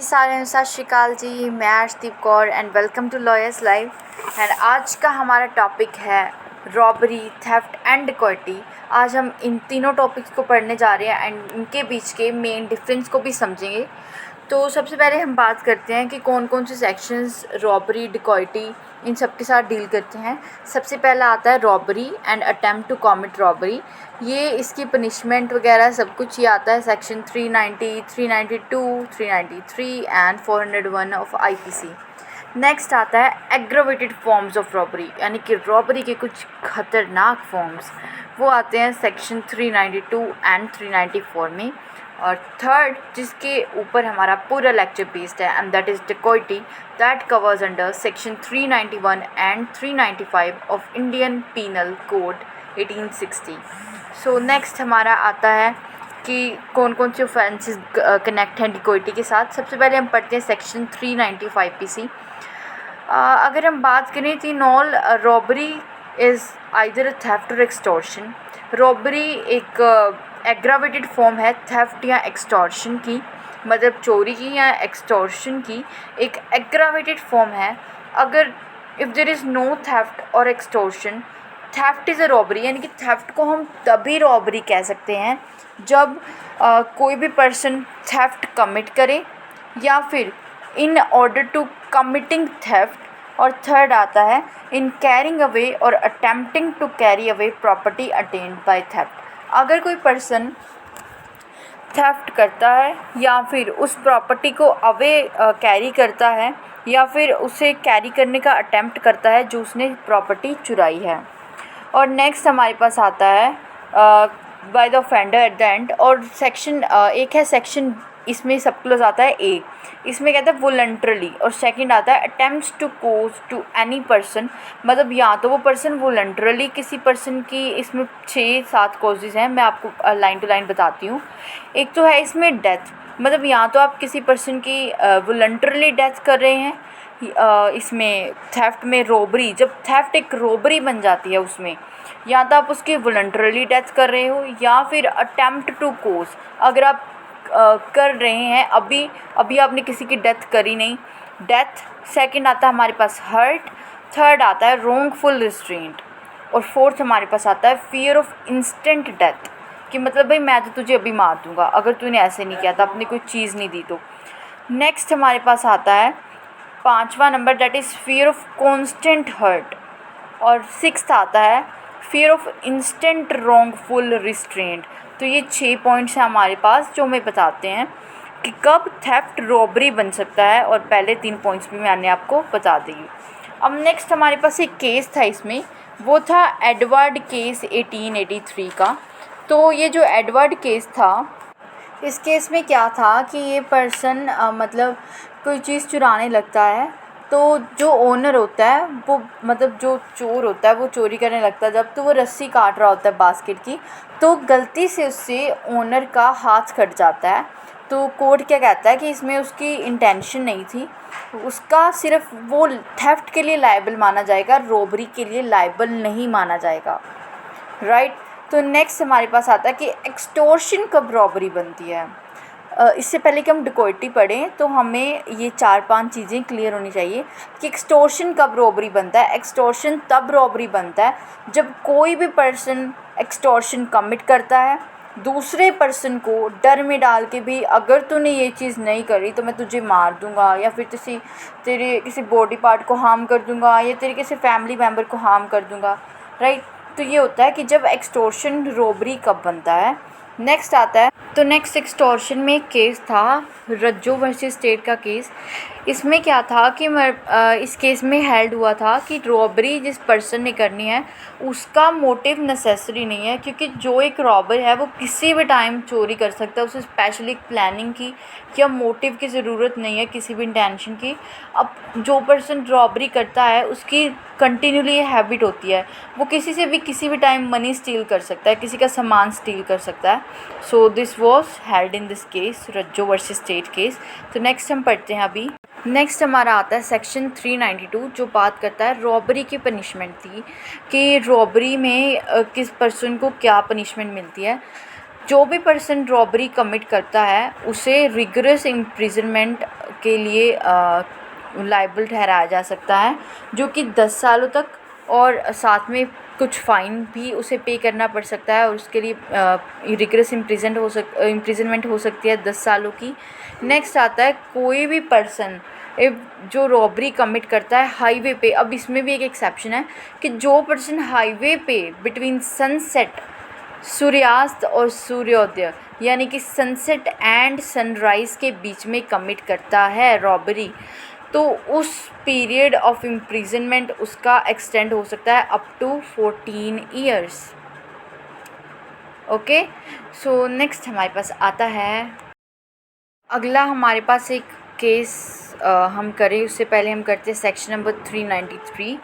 सारे सत श्री अकाल जी। मैं Arshdeep Kaur and welcome to lawyers life. And आज का हमारा टॉपिक है रॉबरी, थेफ्ट एंड डिकॉइटी। आज हम इन तीनों टॉपिक्स को पढ़ने जा रहे हैं एंड इनके बीच के मेन डिफरेंस को भी समझेंगे। तो सबसे पहले हम बात करते हैं कि कौन कौन से सेक्शंस रॉबरी, डिकॉइटी इन सब के साथ डील करते हैं। सबसे पहला आता है robbery and attempt to commit robbery. ये इसकी पनिशमेंट वगैरह सब कुछ ये आता है section 390, 392, 393 and 401 of IPC. Next आता है एग्रावेटेड फॉर्म्स ऑफ रॉबरी, यानी कि रॉबरी के कुछ खतरनाक फॉर्म्स वो आते हैं सेक्शन 392 एंड 394 में। और थर्ड, जिसके ऊपर हमारा पूरा लेक्चर बेस्ड है, and that is dacoity, that covers under section 391 and 395 of Indian penal code 1860। So next हमारा आता है कि कौन कौन से ऑफेंसेस कनेक्ट हैं डिकॉइटी के साथ। सबसे पहले हम पढ़ते हैं सेक्शन 395 पीसी। अगर हम बात करें तो knoll robbery is either theft or extortion. Robbery एक एग्रावेटेड फॉर्म है थेफ्ट या एक्सटॉर्शन की, मतलब चोरी की या एक्सटॉर्शन की एक एग्रावेटेड फॉर्म है। अगर if there is no theft or extortion, theft is a robbery, यानी कि थेफ्ट को हम तभी रॉबरी कह सकते हैं जब कोई भी पर्सन थेफ्ट कमिट करे या फिर in order to committing theft. और थर्ड आता है इन कैरिंग अवे और attempting to carry away property attend by theft. अगर कोई पर्सन थेफ्ट करता है या फिर उस प्रॉपर्टी को अवे कैरी करता है या फिर उसे कैरी करने का अटेम्प्ट करता है जो उसने प्रॉपर्टी चुराई है। और नेक्स्ट हमारे पास आता है by the offender at the end. और सेक्शन एक है सेक्शन, इसमें सब क्लोज आता है ए, इसमें कहता है वॉलंटरली। और सेकंड आता है attempts to cause to any person, मतलब या तो वो पर्सन वॉलंटरली किसी पर्सन की, इसमें 6-7 कॉजेज़ हैं, मैं आपको लाइन टू लाइन बताती हूँ। एक तो है इसमें डेथ, मतलब या तो आप किसी पर्सन की वॉलंटरली डेथ कर रहे हैं। इसमें थेफ्ट में रॉबरी, जब थेफ्ट एक रॉबरी बन जाती है उसमें या तो आप उसकी वॉलंटरली डेथ कर रहे हो या फिर अटेम्प्ट टू कोज, अगर आप कर रहे हैं अभी आपने किसी की डेथ करी नहीं, डेथ। सेकंड आता है हमारे पास हर्ट, थर्ड आता है रोंगफुल रिस्ट्रेंट, और फोर्थ हमारे पास आता है फियर ऑफ इंस्टेंट डेथ, कि मतलब भाई मैं तो तुझे अभी मार दूंगा अगर तूने ऐसे नहीं किया था, अपनी कोई चीज़ नहीं दी तो। नेक्स्ट हमारे पास आता है 5वां number, that is fear of constant hurt. और सिक्स्थ आता है fear of instant wrongful restraint. तो ये 6 पॉइंट्स हैं हमारे पास जो हमें बताते हैं कि कब थेफ्ट रॉबरी बन सकता है, और पहले 3 पॉइंट्स भी मैंने आपको बता दी। अब नेक्स्ट हमारे पास एक केस था इसमें, वो था एडवर्ड केस 1883 का। तो ये जो एडवर्ड केस था, इस केस में क्या था कि ये पर्सन मतलब कोई चीज़ चुराने लगता है, तो जो ओनर होता है वो, मतलब जो चोर होता है वो चोरी करने लगता है जब, तो वो रस्सी काट रहा होता है बास्केट की, तो गलती से उससे ओनर का हाथ कट जाता है। तो कोर्ट क्या कहता है कि इसमें उसकी इंटेंशन नहीं थी, उसका सिर्फ वो थेफ्ट के लिए लायबल माना जाएगा, रॉबरी के लिए लायबल नहीं माना जाएगा, राइट। तो नेक्स्ट हमारे पास आता है कि एक्सटॉर्शन कब रॉबरी बनती है। इससे पहले कि हम डिकॉइटी पढ़ें तो हमें ये 4-5 चीज़ें क्लियर होनी चाहिए कि एक्सटॉर्शन कब रॉबरी बनता है। एक्सटॉर्शन तब रॉबरी बनता है जब कोई भी पर्सन एक्सटॉर्शन कमिट करता है, दूसरे पर्सन को डर में डाल के भी, अगर तूने ये चीज़ नहीं करी तो मैं तुझे मार दूंगा, या फिर तेरे किसी बॉडी पार्ट को हार्म कर दूंगा, या तेरे किसी फैमिली मेम्बर को हार्म कर दूंगा, राइट। तो ये होता है कि जब एक्सटॉर्शन रॉबरी कब बनता है। नेक्स्ट आता है, तो नेक्स्ट एक्सटॉर्शन में एक केस था रज्जो वर्सेस स्टेट का केस। इसमें क्या था कि इस केस में हेल्ड हुआ था कि रॉबरी जिस पर्सन ने करनी है उसका मोटिव नेसेसरी नहीं है, क्योंकि जो एक रॉबर है वो किसी भी टाइम चोरी कर सकता है, उसे स्पेशली प्लानिंग की या मोटिव की ज़रूरत नहीं है, किसी भी इंटेंशन की। अब जो पर्सन रॉबरी करता है उसकी कंटिन्यूली ये हैबिट होती है, वो किसी से भी किसी भी टाइम मनी स्टील कर सकता है, किसी का सामान स्टील कर सकता है। So this was held in this case, Rajjo versus state case. तो नेक्स्ट हम पढ़ते हैं अभी। नेक्स्ट हमारा आता है सेक्शन 392 जो बात करता है रॉबरी की पनिशमेंट थी, कि रॉबरी में किस पर्सन को क्या पनिशमेंट मिलती है। जो भी पर्सन रॉबरी कमिट करता है उसे रिगरस इम्प्रिजनमेंट के लिए लाइबल ठहराया जा सकता है, जो कि 10 सालों तक, और साथ में कुछ फ़ाइन भी उसे पे करना पड़ सकता है, और उसके लिए रिगरस इम्प्रिजनमेंट हो सकती है 10 सालों की। नेक्स्ट आता है कोई भी पर्सन जो रॉबरी कमिट करता है हाईवे पे। अब इसमें भी एक एक्सेप्शन है कि जो पर्सन हाईवे पे बिटवीन सनसेट, सूर्यास्त और सूर्योदय, यानी कि सनसेट एंड सनराइज़ के बीच में कमिट करता है रॉबरी, तो उस पीरियड ऑफ इम्प्रिजनमेंट उसका एक्सटेंड हो सकता है up to 14 years. Okay, so next हमारे पास आता है अगला हमारे पास एक केस हम करें उससे पहले हम करते हैं section number 393,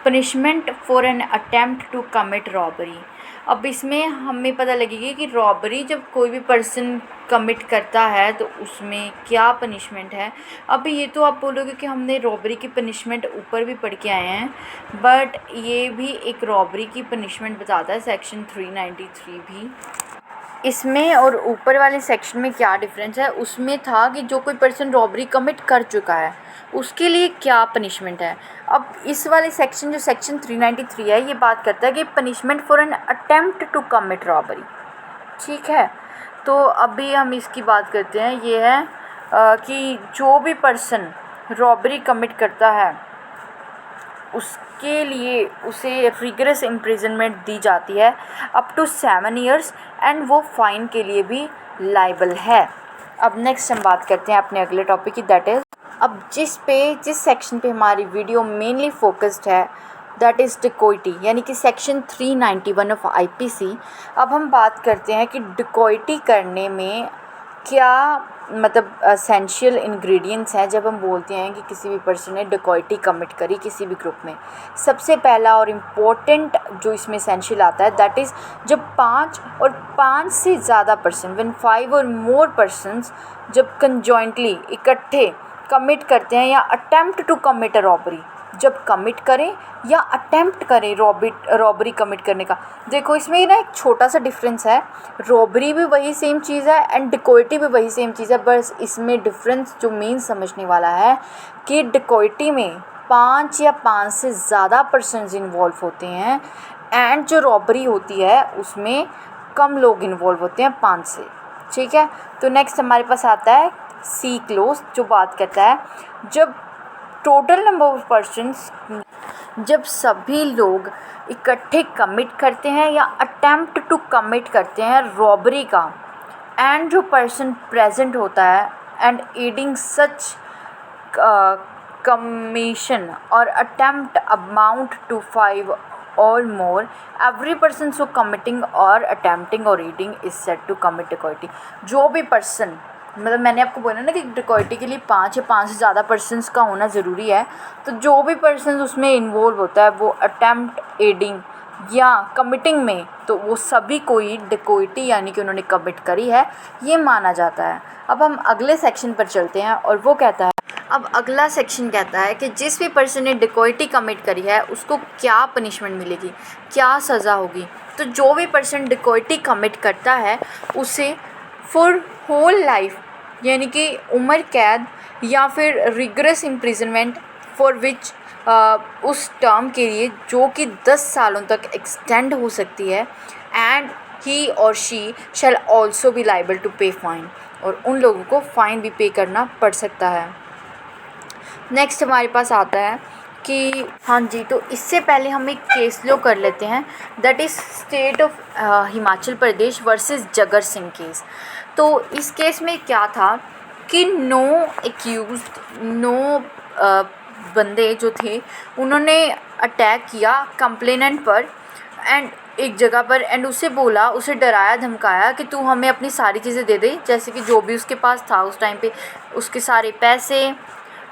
punishment for an attempt to commit robbery. अब इसमें हमें पता लगेगी कि रॉबरी जब कोई भी पर्सन कमिट करता है तो उसमें क्या पनिशमेंट है। अब ये तो आप बोलोगे कि हमने रॉबरी की पनिशमेंट ऊपर भी पढ़ के आए हैं, बट ये भी एक रॉबरी की पनिशमेंट बताता है सेक्शन 393 भी। इसमें और ऊपर वाले सेक्शन में क्या डिफरेंस है, उसमें था कि जो कोई पर्सन रॉबरी कमिट कर चुका है उसके लिए क्या पनिशमेंट है। अब इस वाले सेक्शन जो सेक्शन 393 है ये बात करता है कि punishment for an attempt to commit robbery. ठीक है, तो अभी हम इसकी बात करते हैं। ये है कि जो भी पर्सन रॉबरी कमिट करता है उसके लिए उसे रिगरस इम्प्रिजनमेंट दी जाती है अप टू 7 ईयर्स, एंड वो फ़ाइन के लिए भी लाइबल है। अब नेक्स्ट हम बात करते हैं अपने अगले टॉपिक की, दैट इज़ अब जिस सेक्शन पे हमारी वीडियो मेनली फोकस्ड है, दैट इज़ डिकोइटी, यानी कि सेक्शन 391 ऑफ आईपीसी। अब हम बात करते हैं कि डिकोइटी करने में क्या मतलब एसेंशियल इंग्रेडिएंट्स हैं। जब हम बोलते हैं कि किसी भी पर्सन ने डिकोइटी कमिट करी किसी भी ग्रुप में, सबसे पहला और इम्पोर्टेंट जो इसमें एसेंशियल आता है दैट इज़ जब 5 से ज़्यादा person, when 5 or more persons जब कंजॉइंटली इकट्ठे कमिट करते हैं या attempt to commit a robbery, जब कमिट करें या अटेम्प्ट करें रॉबरी कमिट करने का। देखो इसमें ना एक छोटा सा डिफरेंस है, रॉबरी भी वही सेम चीज़ है एंड डिकोइटी भी वही सेम चीज़ है, बस इसमें डिफरेंस जो मेन समझने वाला है कि डिकोइटी में 5 या 5 से ज़्यादा पर्सन्स इन्वॉल्व होते हैं, एंड जो रॉबरी होती है उसमें कम लोग इन्वॉल्व होते हैं, 5 से। ठीक है, तो नेक्स्ट हमारे पास आता है सी क्लोज, जो बात करता है जब टोटल नंबर ऑफ पर्सन्स, जब सभी लोग इकट्ठे कमिट करते हैं या अटेम्प्ट टू कमिट करते हैं रॉबरी का, एंड जो पर्सन प्रेजेंट होता है and aiding such commission or attempt amount to 5 or more, every person so committing or attempting or aiding is said to commit dacoity. जो भी पर्सन, मतलब मैंने आपको बोला ना कि डिकोइटी के लिए 5 या 5 से ज़्यादा पर्सन्स का होना ज़रूरी है, तो जो भी पर्सन उसमें इन्वॉल्व होता है वो अटेम्प्ट, एडिंग या कमिटिंग में, तो वो सभी कोई डिकोइटी यानी कि उन्होंने कमिट करी है ये माना जाता है। अब हम अगले सेक्शन पर चलते हैं और वो कहता है, अब अगला सेक्शन कहता है कि जिस भी पर्सन ने डिकोइटी कमिट करी है उसको क्या पनिशमेंट मिलेगी, क्या सज़ा होगी। तो जो भी पर्सन डिकोइटी कमिट करता है उसे फॉर होल लाइफ, यानी कि उम्र कैद या फिर रिगरस इम्प्रिजनमेंट फॉर विच, उस टर्म के लिए जो कि 10 सालों तक एक्सटेंड हो सकती है, एंड ही और she shall also be liable to pay fine, और उन लोगों को फ़ाइन भी पे करना पड़ सकता है। नेक्स्ट हमारे पास आता है कि हाँ जी, तो इससे पहले हम एक केस लो कर लेते हैं, that is state of Himachal Pradesh versus जगर सिंह केस। तो इस केस में क्या था कि 9 बंदे जो थे उन्होंने अटैक किया कंप्लेनेंट पर एंड एक जगह पर, एंड उसे बोला, उसे डराया धमकाया कि तू हमें अपनी सारी चीज़ें दे दे, जैसे कि जो भी उसके पास था उस टाइम पे, उसके सारे पैसे,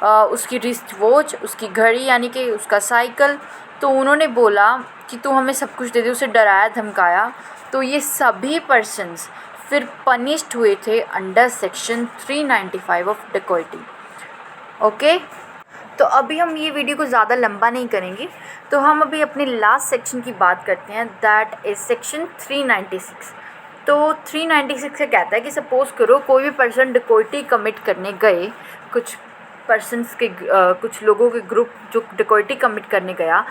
उसकी रिस्ट वॉच, उसकी घड़ी यानी कि उसका साइकिल। तो उन्होंने बोला कि तू हमें सब कुछ दे दे, उसे डराया धमकाया। तो ये सभी पर्सन्स फिर पनिश्ड हुए थे अंडर सेक्शन 395 ऑफ डिकोइटी। ओके, तो अभी हम ये वीडियो को ज़्यादा लंबा नहीं करेंगे, तो हम अभी अपने लास्ट सेक्शन की बात करते हैं, दैट इज़ सेक्शन 396 तो 396 से कहता है कि सपोज़ करो कोई भी पर्सन डिकोइटी कमिट करने गए, कुछ पर्सन्स के कुछ लोगों के ग्रुप जो डिकोइटी कमिट करने गया,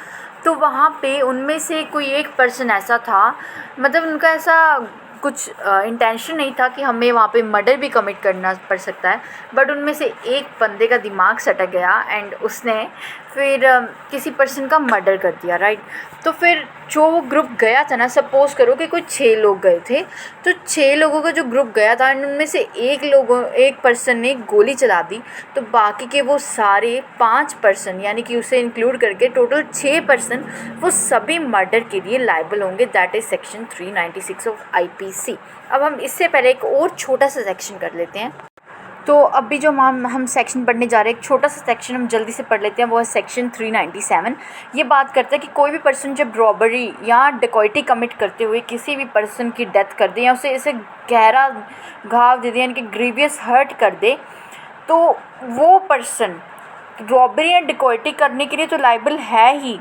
तो वहाँ पे उनमें से कोई एक पर्सन ऐसा था, मतलब उनका ऐसा कुछ इंटेंशन नहीं था कि हमें वहाँ पे मर्डर भी कमिट करना पड़ सकता है, बट उनमें से एक बंदे का दिमाग सटक गया एंड उसने फिर किसी पर्सन का मर्डर कर दिया, राइट। तो फिर जो वो ग्रुप गया था ना, सपोज़ करो कि कोई 6 लोग गए थे, तो 6 लोगों का जो ग्रुप गया था एंड उनमें से एक पर्सन ने गोली चला दी, तो बाकी के वो सारे 5 पर्सन, यानी कि उसे इंक्लूड करके टोटल 6 पर्सन, वो सभी मर्डर के लिए लायबल होंगे। That is section 396 of IPC। अब हम इससे पहले एक और छोटा सा सेक्शन कर लेते हैं। तो अभी जो हम सेक्शन पढ़ने जा रहे हैं, एक छोटा सा सेक्शन हम जल्दी से पढ़ लेते हैं, वो है सेक्शन 397। ये बात करता है कि कोई भी पर्सन जब रॉबरी या डिकॉइटी कमिट करते हुए किसी भी पर्सन की डेथ कर दे या उसे इसे गहरा घाव दे दे, यानी कि ग्रीवियस हर्ट कर दे, तो वो पर्सन रॉबरी या डिकॉइटी करने के लिए तो लायबल है ही,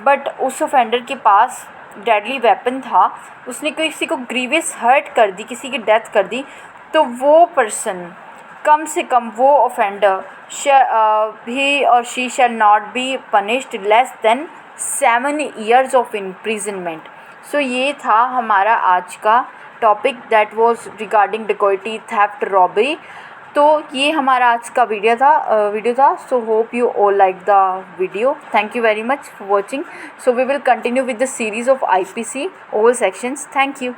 बट उस ऑफेंडर के पास डेडली वेपन था, उसने किसी को ग्रीवियस हर्ट कर दी, किसी की डेथ कर दी, तो वो पर्सन कम से कम वो ऑफेंडर ही और she shall not be punished less than 7 years of imprisonment. So ये था हमारा आज का topic, that was regarding dacoity, theft, robbery. तो ये हमारा आज का वीडियो था। So hope you all like the video. Thank you very much for watching. So we will continue with the series of IPC all sections. Thank you.